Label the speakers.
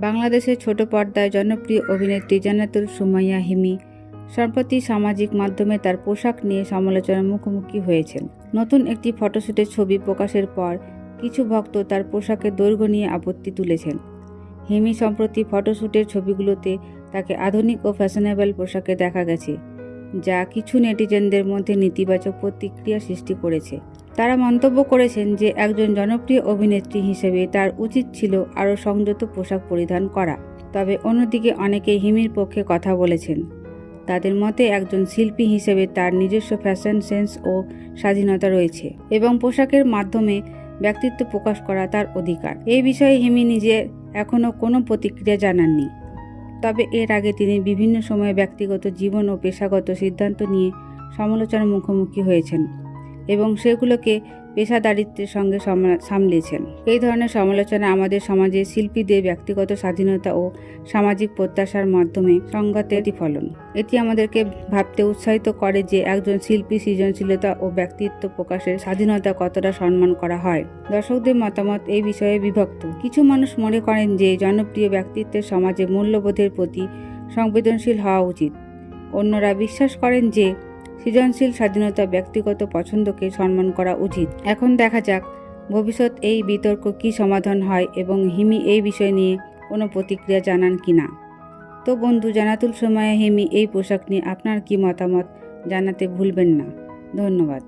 Speaker 1: বাংলাদেশের ছোট পর্দায় জনপ্রিয় অভিনেত্রী জান্নাতুল সুমাইয়া হিমি সম্প্রতি সামাজিক মাধ্যমে তার পোশাক নিয়ে সমালোচনার মুখোমুখি হয়েছেন। নতুন একটি ফটোশ্যুটের ছবি প্রকাশের পর কিছু ভক্ত তার পোশাকের দৈর্ঘ্য নিয়ে আপত্তি তুলেছেন। হিমি সম্প্রতি ফটোশ্যুটের ছবিগুলোতে তাকে আধুনিক ও ফ্যাশনেবল পোশাকে দেখা গেছে, যা কিছু নেটিজেনদের মধ্যে নেতিবাচক প্রতিক্রিয়া সৃষ্টি করেছে। তারা মন্তব্য করেছেন যে একজন জনপ্রিয় অভিনেত্রী হিসেবে তার উচিত ছিল আরও সংযত পোশাক পরিধান করা। তবে অন্যদিকে অনেকেই হিমির পক্ষে কথা বলেছেন। তাদের মতে একজন শিল্পী হিসেবে তার নিজস্ব ফ্যাশন সেন্স ও স্বাধীনতা রয়েছে এবং পোশাকের মাধ্যমে ব্যক্তিত্ব প্রকাশ করা তার অধিকার। এই বিষয়ে হিমি নিজে এখনও কোনো প্রতিক্রিয়া জানাননি। তবে এর আগে তিনি বিভিন্ন সময়ে ব্যক্তিগত জীবন ও পেশাগত সিদ্ধান্ত নিয়ে সমালোচনার মুখোমুখি হয়েছেন এবং সেগুলোকে পেশাদারিত্বের সঙ্গে সামলেছেন। এই ধরনের সমালোচনা আমাদের সমাজে শিল্পীদের ব্যক্তিগত স্বাধীনতা ও সামাজিক প্রত্যাশার মাধ্যমে সংঘাতের প্রতিফলন। এটি আমাদেরকে ভাবতে উৎসাহিত করে যে একজন শিল্পী সৃজনশীলতা ও ব্যক্তিত্ব প্রকাশের স্বাধীনতা কতটা সম্মান করা হয়। দর্শকদের মতামত এই বিষয়ে বিভক্ত। কিছু মানুষ মনে করেন যে জনপ্রিয় ব্যক্তিত্বের সমাজে মূল্যবোধের প্রতি সংবেদনশীল হওয়া উচিত। অন্যরা বিশ্বাস করেন যে সৃজনশীল স্বাধীনতা ব্যক্তিগত পছন্দকে সম্মান করা উচিত। এখন দেখা যাক ভবিষ্যৎ এই বিতর্ক কী সমাধান হয় এবং হিমি এই বিষয় নিয়ে কোনো প্রতিক্রিয়া জানান কিনা। তো বন্ধু, জান্নাতুল সুমাইয়া হিমি এই পোশাক নিয়ে আপনার কি মতামত জানাতে ভুলবেন না। ধন্যবাদ।